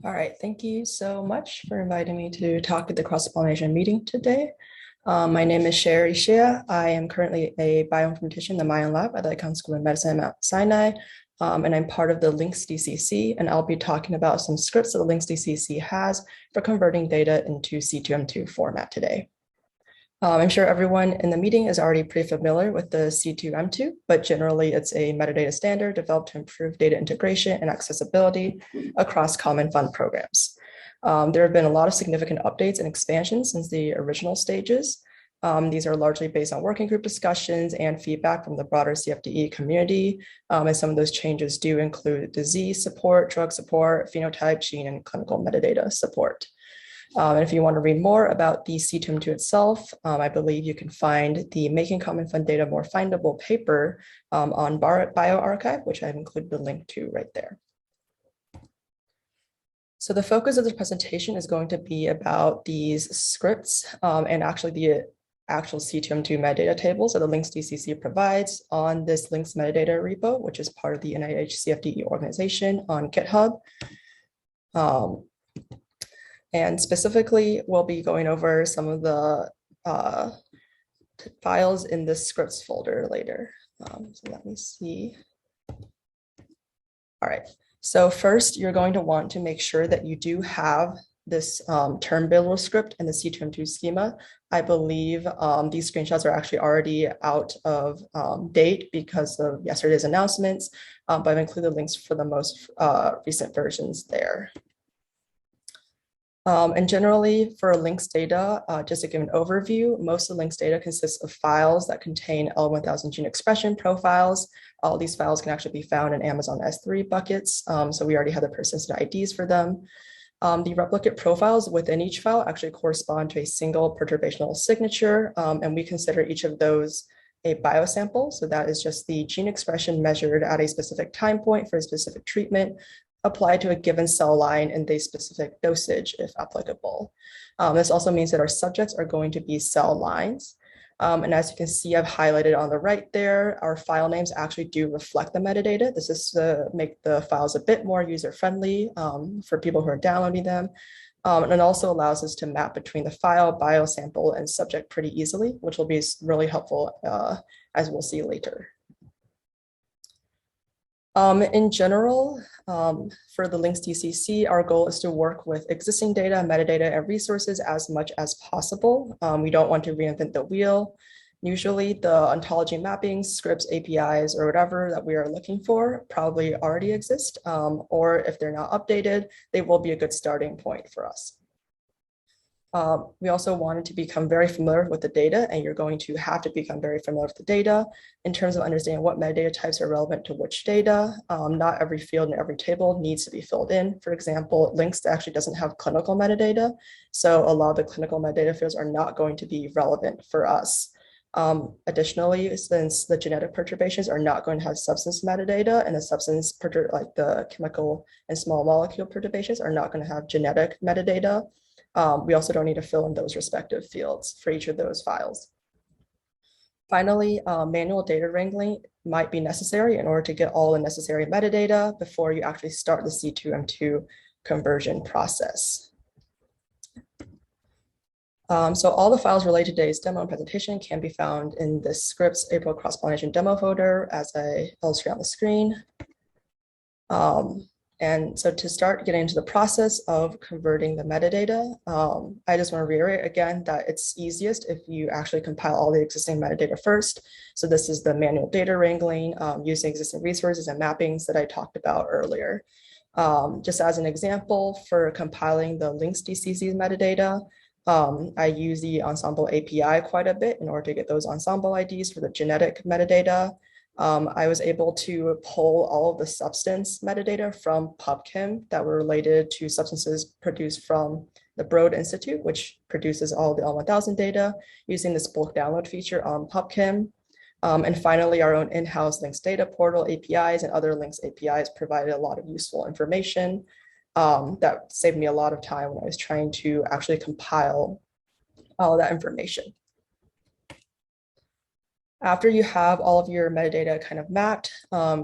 All right, thank you so much for inviting me to talk at the cross-pollination meeting today. My name is Sherry Shea. I am currently a bioinformatician in the Mayan Lab at the Icahn School of Medicine at Mount Sinai, and I'm part of the Links DCC, and I'll be talking about some scripts that the Links DCC has for converting data into C2M2 format today. I'm sure everyone in the meeting is already pretty familiar with the C2M2, but generally it's a metadata standard developed to improve data integration and accessibility across common fund programs. There have been a lot of significant updates and expansions since the original stages. These are largely based on working group discussions and feedback from the broader CFDE community. And some of those changes do include disease support, drug support, phenotype, gene, and clinical metadata support. And if you want to read more about the C2M2 itself, I believe you can find the Making Common Fund Data More Findable paper on bioRxiv, which I've included the link to right there. So the focus of the presentation is going to be about these scripts and actually the actual C2M2 metadata tables that the Links DCC provides on this Links metadata repo, which is part of the NIH CFDE organization on GitHub. And specifically, we'll be going over some of the files in the scripts folder later. So let me see. All right, so first you're going to want to make sure that you do have this term builder script in the C2M2 schema. I believe these screenshots are actually already out of date because of yesterday's announcements, but I've included links for the most recent versions there. And generally for links data, just to give an overview, most of the links data consists of files that contain L1000 gene expression profiles. All these files can actually be found in Amazon S3 buckets. So we already have the persistent IDs for them. The replicate profiles within each file actually correspond to a single perturbational signature. And we consider each of those a biosample. So that is just the gene expression measured at a specific time point for a specific treatment, applied to a given cell line in the specific dosage, if applicable. This also means that our subjects are going to be cell lines. And as you can see, I've highlighted on the right there, our file names actually do reflect the metadata. This is to make the files a bit more user-friendly for people who are downloading them. And it also allows us to map between the file, biosample, and subject pretty easily, which will be really helpful as we'll see later. In general, for the Links DCC, our goal is to work with existing data, metadata, and resources as much as possible. We don't want to reinvent the wheel. Usually the ontology mappings, scripts, APIs, or whatever that we are looking for probably already exist, or if they're not updated, they will be a good starting point for us. We also wanted to become very familiar with the data, and you're going to have to become very familiar with the data in terms of understanding what metadata types are relevant to which data. Not every field and every table needs to be filled in. For example, links actually doesn't have clinical metadata, so a lot of the clinical metadata fields are not going to be relevant for us. Additionally, since the genetic perturbations are not going to have substance metadata, and the substance, like the chemical and small molecule perturbations, are not going to have genetic metadata, we also don't need to fill in those respective fields for each of those files. Finally, manual data wrangling might be necessary in order to get all the necessary metadata before you actually start the C2M2 conversion process. So all the files related to today's demo and presentation can be found in the scripts April cross-pollination demo folder as I illustrate on the screen. And so to start getting into the process of converting the metadata, I just want to reiterate again that it's easiest if you actually compile all the existing metadata first. So this is the manual data wrangling using existing resources and mappings that I talked about earlier. Just as an example, for compiling the Links DCC metadata, I use the Ensemble API quite a bit in order to get those ensemble IDs for the genetic metadata. I was able to pull all of the substance metadata from PubChem that were related to substances produced from the Broad Institute, which produces all the L1000 data using this bulk download feature on PubChem. And finally, our own in-house links data portal APIs and other links APIs provided a lot of useful information that saved me a lot of time when I was trying to actually compile all of that information. After you have all of your metadata kind of mapped,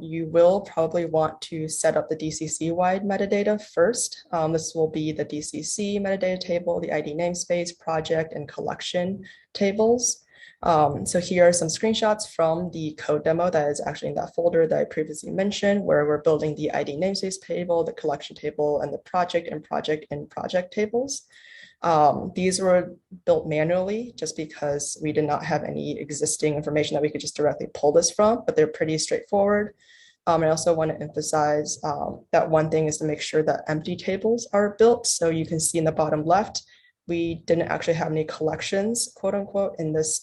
you will probably want to set up the DCC-wide metadata first. This will be the DCC metadata table, the ID namespace, project, and collection tables. So here are some screenshots from the code demo that is actually in that folder that I previously mentioned, where we're building the ID namespace table, the collection table, and the project and project tables. These were built manually just because we did not have any existing information that we could just directly pull this from, but they're pretty straightforward. I also want to emphasize that one thing is to make sure that empty tables are built. So you can see in the bottom left, we didn't actually have any collections, quote unquote, in this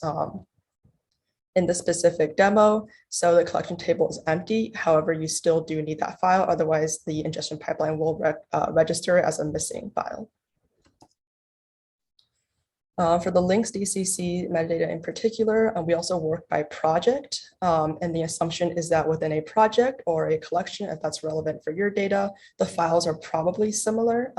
specific demo. So the collection table is empty. However, you still do need that file. Otherwise, the ingestion pipeline will register it as a missing file. For the links DCC metadata in particular, we also work by project. And the assumption is that within a project or a collection, if that's relevant for your data, the files are probably similar.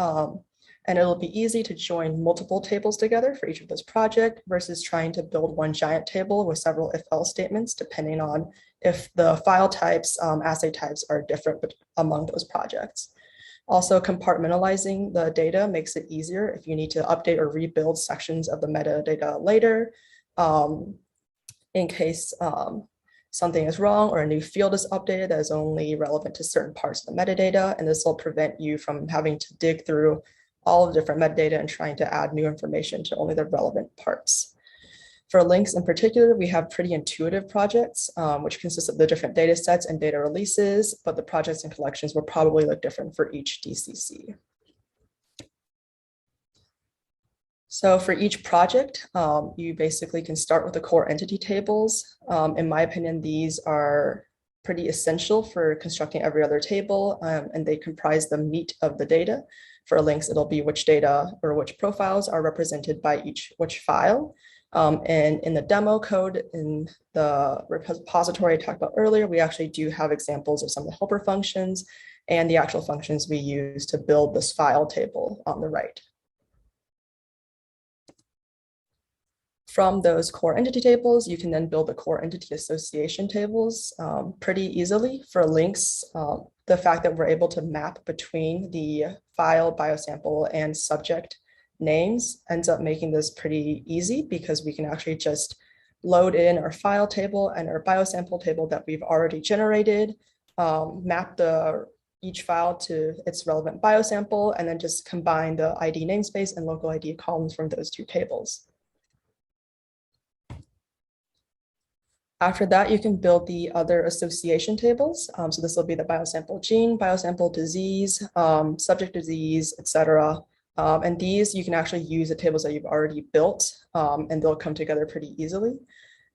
And it'll be easy to join multiple tables together for each of those projects versus trying to build one giant table with several if-else statements, depending on if the file types, assay types are different among those projects. Also, compartmentalizing the data makes it easier if you need to update or rebuild sections of the metadata later, in case something is wrong or a new field is updated that is only relevant to certain parts of the metadata. And this will prevent you from having to dig through all of the different metadata and trying to add new information to only the relevant parts. For links in particular, we have pretty intuitive projects, which consist of the different data sets and data releases, but the projects and collections will probably look different for each DCC. So for each project, you basically can start with the core entity tables. In my opinion, these are pretty essential for constructing every other table, and they comprise the meat of the data. For links, it'll be which data or which profiles are represented by which file. And in the demo code in the repository I talked about earlier, we actually do have examples of some of the helper functions and the actual functions we use to build this file table on the right. From those core entity tables, you can then build the core entity association tables pretty easily. For links, the fact that we're able to map between the file, biosample, and subject names ends up making this pretty easy because we can actually just load in our file table and our biosample table that we've already generated, map each file to its relevant biosample, and then just combine the ID namespace and local ID columns from those two tables. After that, you can build the other association tables. So this will be the biosample gene, biosample disease, subject disease, etc. And these you can actually use the tables that you've already built, and they'll come together pretty easily.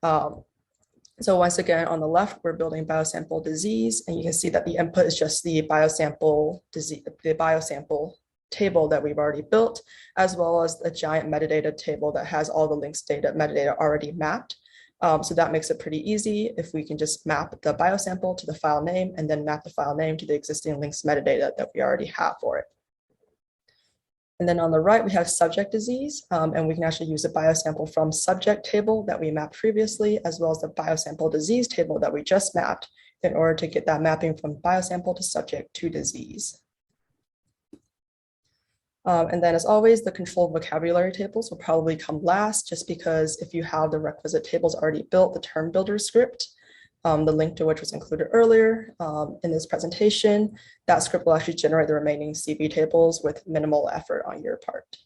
So once again, on the left, we're building biosample disease, and you can see that the input is just the biosample disease, the biosample table that we've already built, as well as a giant metadata table that has all the links data metadata already mapped. So that makes it pretty easy if we can just map the biosample to the file name and then map the file name to the existing links metadata that we already have for it. And then on the right, we have subject disease, and we can actually use a biosample from subject table that we mapped previously, as well as the biosample disease table that we just mapped in order to get that mapping from biosample to subject to disease. And then as always, the control vocabulary tables will probably come last just because if you have the requisite tables already built, the term builder script, the link to which was included earlier in this presentation, that script will actually generate the remaining CV tables with minimal effort on your part.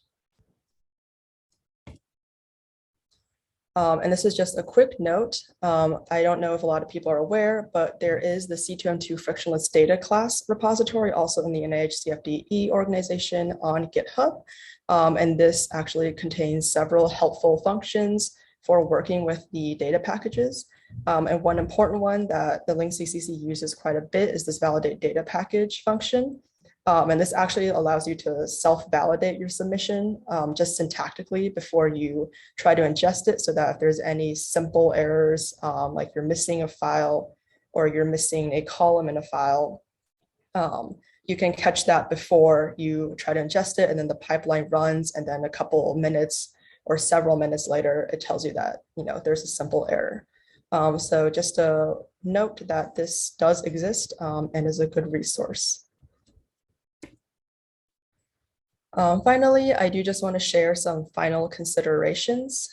And this is just a quick note. I don't know if a lot of people are aware, but there is the C2M2 frictionless data class repository also in the NIH CFDE organization on GitHub. And this actually contains several helpful functions for working with the data packages. And one important one that the Links CCC uses quite a bit is this validate data package function. And this actually allows you to self-validate your submission just syntactically before you try to ingest it, so that if there's any simple errors, like you're missing a file or you're missing a column in a file, you can catch that before you try to ingest it, and then the pipeline runs, and then a couple minutes or several minutes later, it tells you that there's a simple error. So just a note that this does exist and is a good resource. Finally, I do just want to share some final considerations.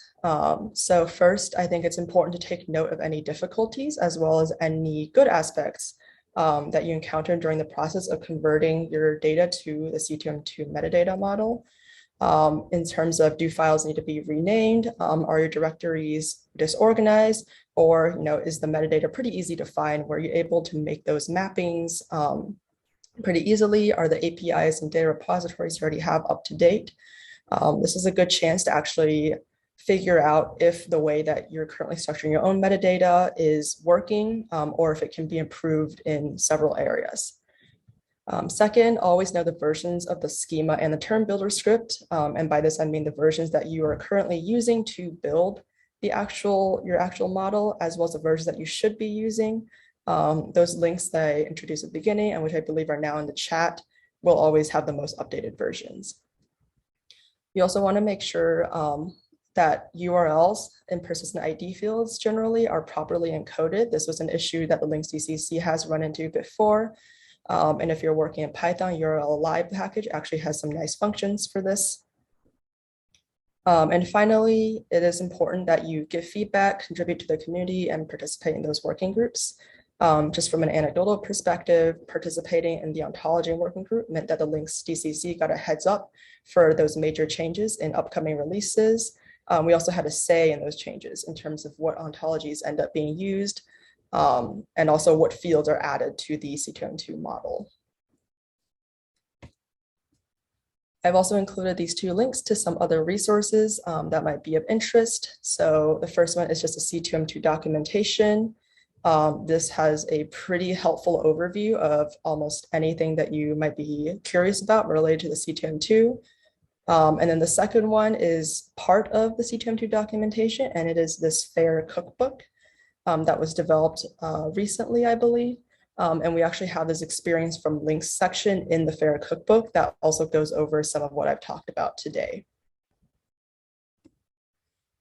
So first, I think it's important to take note of any difficulties as well as any good aspects that you encounter during the process of converting your data to the C2M2 metadata model. In terms of, do files need to be renamed? Are your directories disorganized? Or is the metadata pretty easy to find? Were you able to make those mappings pretty easily? Are the APIs and data repositories you already have up to date? This is a good chance to actually figure out if the way that you're currently structuring your own metadata is working or if it can be improved in several areas. Second, always know the versions of the schema and the term builder script. And by this, I mean the versions that you are currently using to build your actual model, as well as the versions that you should be using. Those links that I introduced at the beginning and which I believe are now in the chat will always have the most updated versions. You also want to make sure that URLs and persistent ID fields generally are properly encoded. This was an issue that the links DCC has run into before. And if you're working in Python, URL lib package actually has some nice functions for this. And finally, it is important that you give feedback, contribute to the community, and participate in those working groups. Just from an anecdotal perspective, participating in the ontology working group meant that the links DCC got a heads up for those major changes in upcoming releases. We also had a say in those changes in terms of what ontologies end up being used, and also what fields are added to the C2M2 model. I've also included these two links to some other resources that might be of interest. So the first one is just a C2M2 documentation. This has a pretty helpful overview of almost anything that you might be curious about related to the C2M2. And then the second one is part of the C2M2 documentation, and it is this FAIR cookbook that was developed recently, I believe. And we actually have this experience from links section in the FAIR cookbook that also goes over some of what I've talked about today.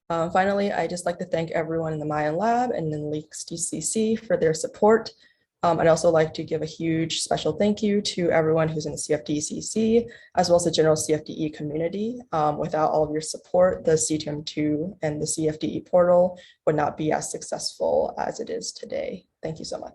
Finally, I just like to thank everyone in the Mayan Lab and in Links DCC for their support. I'd also like to give a huge special thank you to everyone who's in the CFDE as well as the general CFDE community. Without all of your support, the C2M2 and the CFDE portal would not be as successful as it is today. Thank you so much.